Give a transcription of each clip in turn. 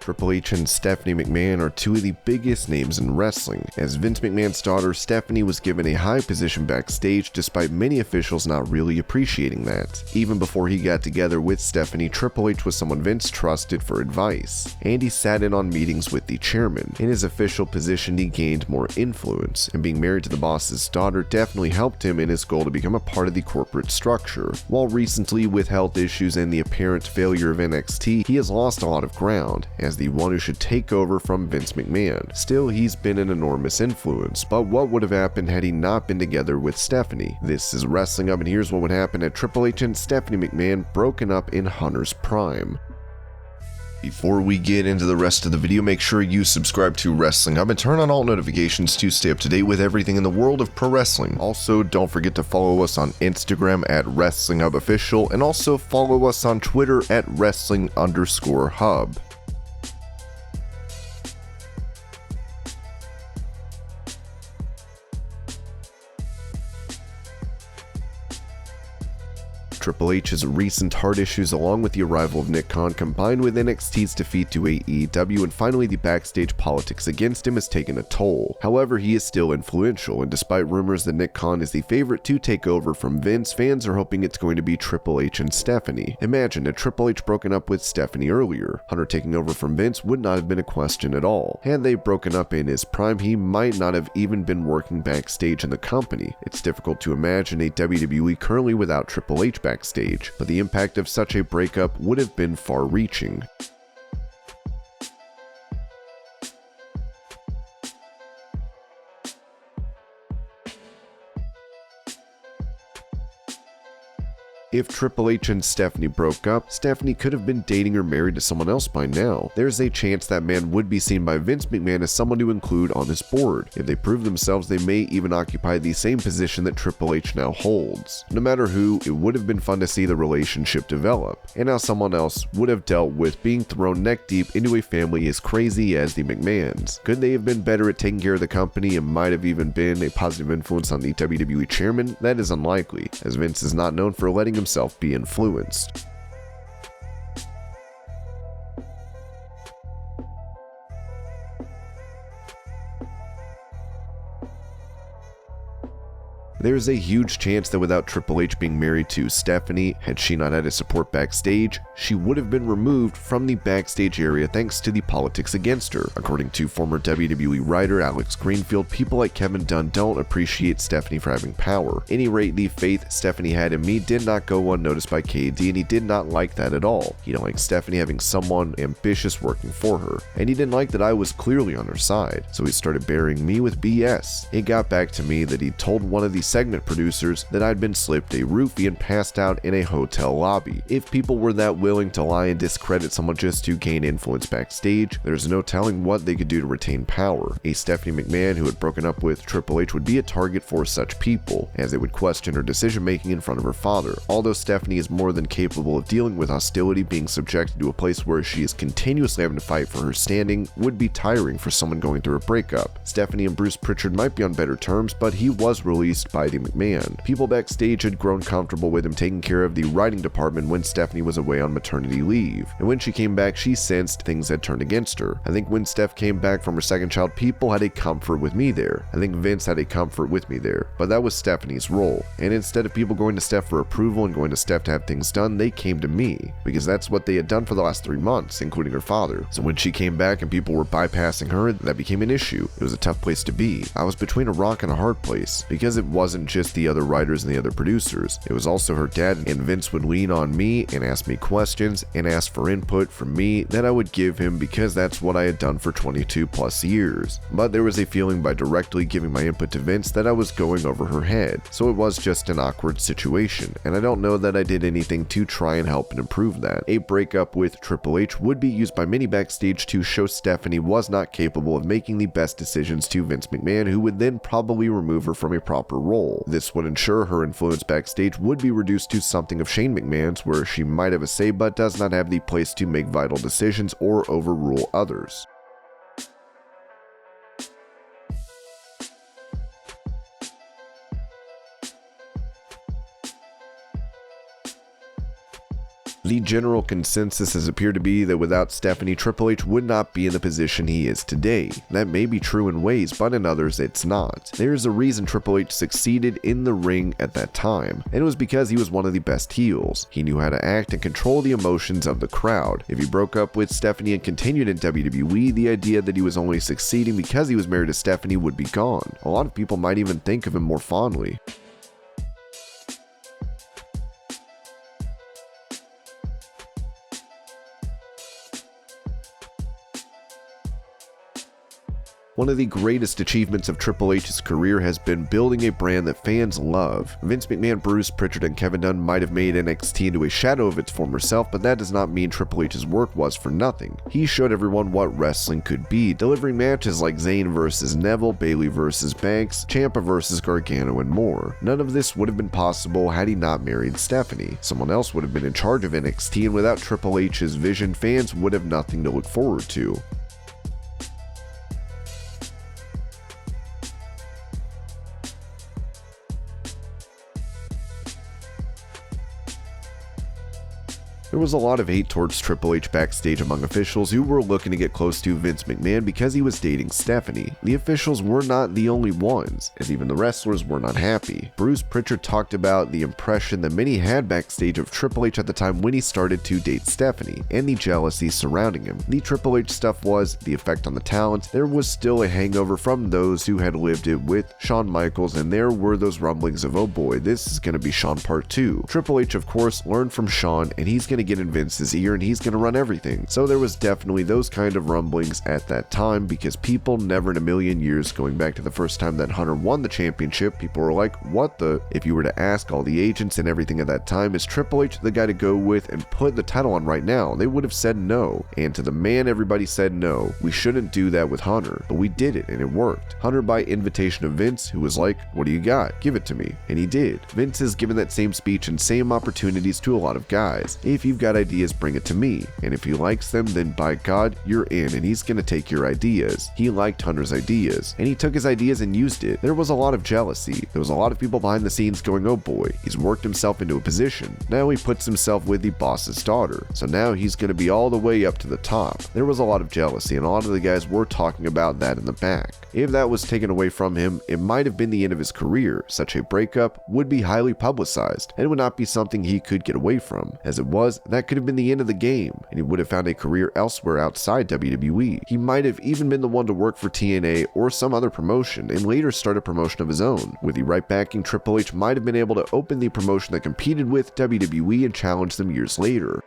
Triple H and Stephanie McMahon are two of the biggest names in wrestling, as Vince McMahon's daughter Stephanie was given a high position backstage despite many officials not really appreciating that. Even before he got together with Stephanie, Triple H was someone Vince trusted for advice, and he sat in on meetings with the chairman. In his official position, he gained more influence, and being married to the boss's daughter definitely helped him in his goal to become a part of the corporate structure. While recently, with health issues and the apparent failure of NXT, he has lost a lot of ground as the one who should take over from Vince McMahon. Still, he's been an enormous influence, but what would have happened had he not been together with Stephanie? This is Wrestling Up, and here's what would happen had Triple H and Stephanie McMahon broken up in Hunter's prime. Before we get into the rest of the video, make sure you subscribe to Wrestling Hub and turn on all notifications to stay up to date with everything in the world of pro wrestling. Also, don't forget to follow us on Instagram at Wrestling Hub Official, and also follow us on Twitter at Wrestling_Hub. Triple H's recent heart issues, along with the arrival of Nick Khan, combined with NXT's defeat to AEW, and finally the backstage politics against him, has taken a toll. However, he is still influential, and despite rumors that Nick Khan is the favorite to take over from Vince, fans are hoping it's going to be Triple H and Stephanie. Imagine had Triple H broken up with Stephanie earlier. Hunter taking over from Vince would not have been a question at all. Had they broken up in his prime, he might not have even been working backstage in the company. It's difficult to imagine a WWE currently without Triple H backstage, but the impact of such a breakup would have been far-reaching. If Triple H and Stephanie broke up, Stephanie could have been dating or married to someone else by now. There's a chance that man would be seen by Vince McMahon as someone to include on his board. If they prove themselves, they may even occupy the same position that Triple H now holds. No matter who, it would have been fun to see the relationship develop, and how someone else would have dealt with being thrown neck deep into a family as crazy as the McMahons. Could they have been better at taking care of the company and might have even been a positive influence on the WWE chairman? That is unlikely, as Vince is not known for letting himself be influenced. There's a huge chance that without Triple H being married to Stephanie, had she not had his support backstage, she would have been removed from the backstage area thanks to the politics against her. According to former WWE writer Alex Greenfield, people like Kevin Dunn don't appreciate Stephanie for having power. At any rate, the faith Stephanie had in me did not go unnoticed by KD, and he did not like that at all. He didn't like Stephanie having someone ambitious working for her, and he didn't like that I was clearly on her side, so he started burying me with BS. It got back to me that he told one of the segment producers that I'd been slipped a roofie and passed out in a hotel lobby. If people were that willing to lie and discredit someone just to gain influence backstage, there's no telling what they could do to retain power. A Stephanie McMahon who had broken up with Triple H would be a target for such people, as they would question her decision making in front of her father. Although Stephanie is more than capable of dealing with hostility, being subjected to a place where she is continuously having to fight for her standing would be tiring for someone going through a breakup. Stephanie and Bruce Pritchard might be on better terms, but he was released by the McMahon. People backstage had grown comfortable with him taking care of the writing department when Stephanie was away on maternity leave, and when she came back, she sensed things had turned against her. I think when Steph came back from her second child, people had a comfort with me there. I think Vince had a comfort with me there, but that was Stephanie's role, and instead of people going to Steph for approval and going to Steph to have things done, they came to me, because that's what they had done for the last 3 months, including her father. So when she came back and people were bypassing her, that became an issue. It was a tough place to be. I was between a rock and a hard place, because it wasn't just the other writers and the other producers. It was also her dad, and Vince would lean on me and ask me questions and ask for input from me that I would give him because that's what I had done for 22 plus years. But there was a feeling by directly giving my input to Vince that I was going over her head, so it was just an awkward situation, and I don't know that I did anything to try and help and improve that. A breakup with Triple H would be used by many backstage to show Stephanie was not capable of making the best decisions to Vince McMahon, who would then probably remove her from a proper role. This would ensure her influence backstage would be reduced to something of Shane McMahon's, where she might have a say but does not have the place to make vital decisions or overrule others. The general consensus has appeared to be that without Stephanie, Triple H would not be in the position he is today. That may be true in ways, but in others it's not. There's a reason Triple H succeeded in the ring at that time, and it was because he was one of the best heels. He knew how to act and control the emotions of the crowd. If he broke up with Stephanie and continued in WWE, the idea that he was only succeeding because he was married to Stephanie would be gone. A lot of people might even think of him more fondly. One of the greatest achievements of Triple H's career has been building a brand that fans love. Vince McMahon, Bruce Pritchard, and Kevin Dunn might have made NXT into a shadow of its former self, but that does not mean Triple H's work was for nothing. He showed everyone what wrestling could be, delivering matches like Zayn vs. Neville, Bayley vs. Banks, Ciampa vs. Gargano, and more. None of this would have been possible had he not married Stephanie. Someone else would have been in charge of NXT, and without Triple H's vision, fans would have nothing to look forward to. There was a lot of hate towards Triple H backstage among officials who were looking to get close to Vince McMahon because he was dating Stephanie. The officials were not the only ones, as even the wrestlers were not happy. Bruce Pritchard talked about the impression that many had backstage of Triple H at the time when he started to date Stephanie, and the jealousy surrounding him. The Triple H stuff was the effect on the talent. There was still a hangover from those who had lived it with Shawn Michaels, and there were those rumblings of, oh boy, this is going to be Shawn Part 2. Triple H, of course, learned from Shawn, and he's going to get in Vince's ear and he's going to run everything. So there was definitely those kind of rumblings at that time, because people never in a million years, going back to the first time that Hunter won the championship, people were like, what the? If you were to ask all the agents and everything at that time, is Triple H the guy to go with and put the title on right now? They would have said no. And to the man, everybody said no. We shouldn't do that with Hunter. But we did it and it worked. Hunter, by invitation of Vince, who was like, what do you got? Give it to me. And he did. Vince has given that same speech and same opportunities to a lot of guys. If you've got ideas, bring it to me, and if he likes them, then by God, you're in, and he's gonna take your ideas. He liked Hunter's ideas, and he took his ideas and used it. There was a lot of jealousy. There was a lot of people behind the scenes going, oh boy, he's worked himself into a position. Now he puts himself with the boss's daughter, so now he's gonna be all the way up to the top. There was a lot of jealousy, and a lot of the guys were talking about that in the back. If that was taken away from him, it might have been the end of his career. Such a breakup would be highly publicized, and it would not be something he could get away from. As it was, that could have been the end of the game, and he would have found a career elsewhere outside WWE. He might have even been the one to work for TNA or some other promotion, and later start a promotion of his own. With the right backing, Triple H might have been able to open the promotion that competed with WWE and challenge them years later.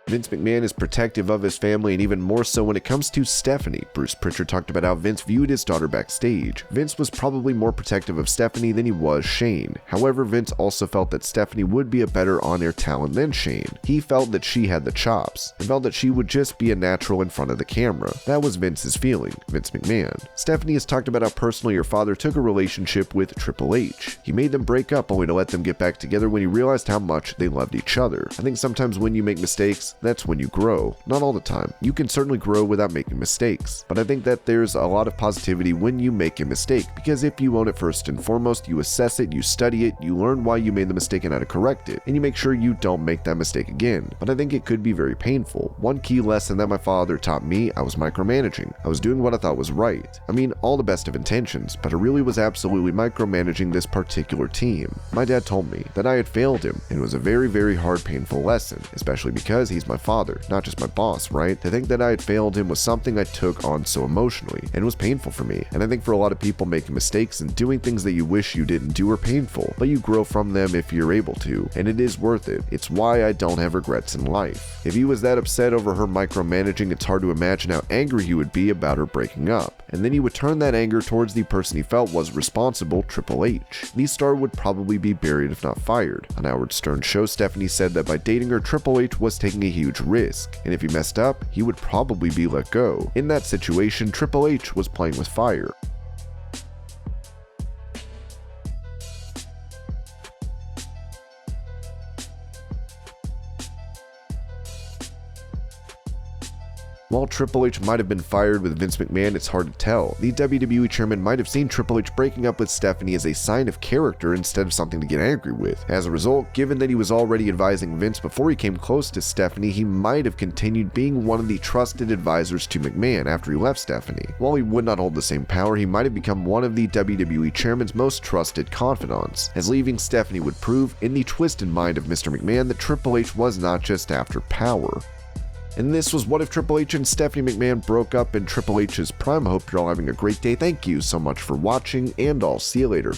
Vince McMahon is protective of his family, and even more so when it comes to Stephanie. Bruce Pritchard talked about how Vince viewed his daughter backstage. Vince was probably more protective of Stephanie than he was Shane. However, Vince also felt that Stephanie would be a better on-air talent than Shane. He felt that she had the chops, and felt that she would just be a natural in front of the camera. That was Vince's feeling, Vince McMahon. Stephanie has talked about how personally her father took a relationship with Triple H. He made them break up only to let them get back together when he realized how much they loved each other. I think sometimes when you make mistakes, that's when you grow. Not all the time. You can certainly grow without making mistakes. But I think that there's a lot of positivity when you make a mistake, because if you own it first and foremost, you assess it, you study it, you learn why you made the mistake and how to correct it, and you make sure you don't make that mistake again. But I think it could be very painful. One key lesson that my father taught me, I was micromanaging. I was doing what I thought was right. I mean, all the best of intentions, but I really was absolutely micromanaging this particular team. My dad told me that I had failed him, and it was a very, very hard, painful lesson, especially because he's my father, not just my boss, right? To think that I had failed him was something I took on so emotionally, and it was painful for me. And I think for a lot of people, making mistakes and doing things that you wish you didn't do are painful, but you grow from them if you're able to, and it is worth it. It's why I don't have regrets in life. If he was that upset over her micromanaging, it's hard to imagine how angry he would be about her breaking up. And then he would turn that anger towards the person he felt was responsible, Triple H. The star would probably be buried if not fired. On Howard Stern's show, Stephanie said that by dating her, Triple H was taking a huge risk, and if he messed up, he would probably be let go. In that situation, Triple H was playing with fire. While Triple H might have been fired with Vince McMahon, it's hard to tell. The WWE chairman might have seen Triple H breaking up with Stephanie as a sign of character instead of something to get angry with. As a result, given that he was already advising Vince before he came close to Stephanie, he might have continued being one of the trusted advisors to McMahon after he left Stephanie. While he would not hold the same power, he might have become one of the WWE chairman's most trusted confidants, as leaving Stephanie would prove, in the twisted mind of Mr. McMahon, that Triple H was not just after power. And this was What If Triple H and Stephanie McMahon broke up in Triple H's prime. I hope you're all having a great day. Thank you so much for watching, and I'll see you later.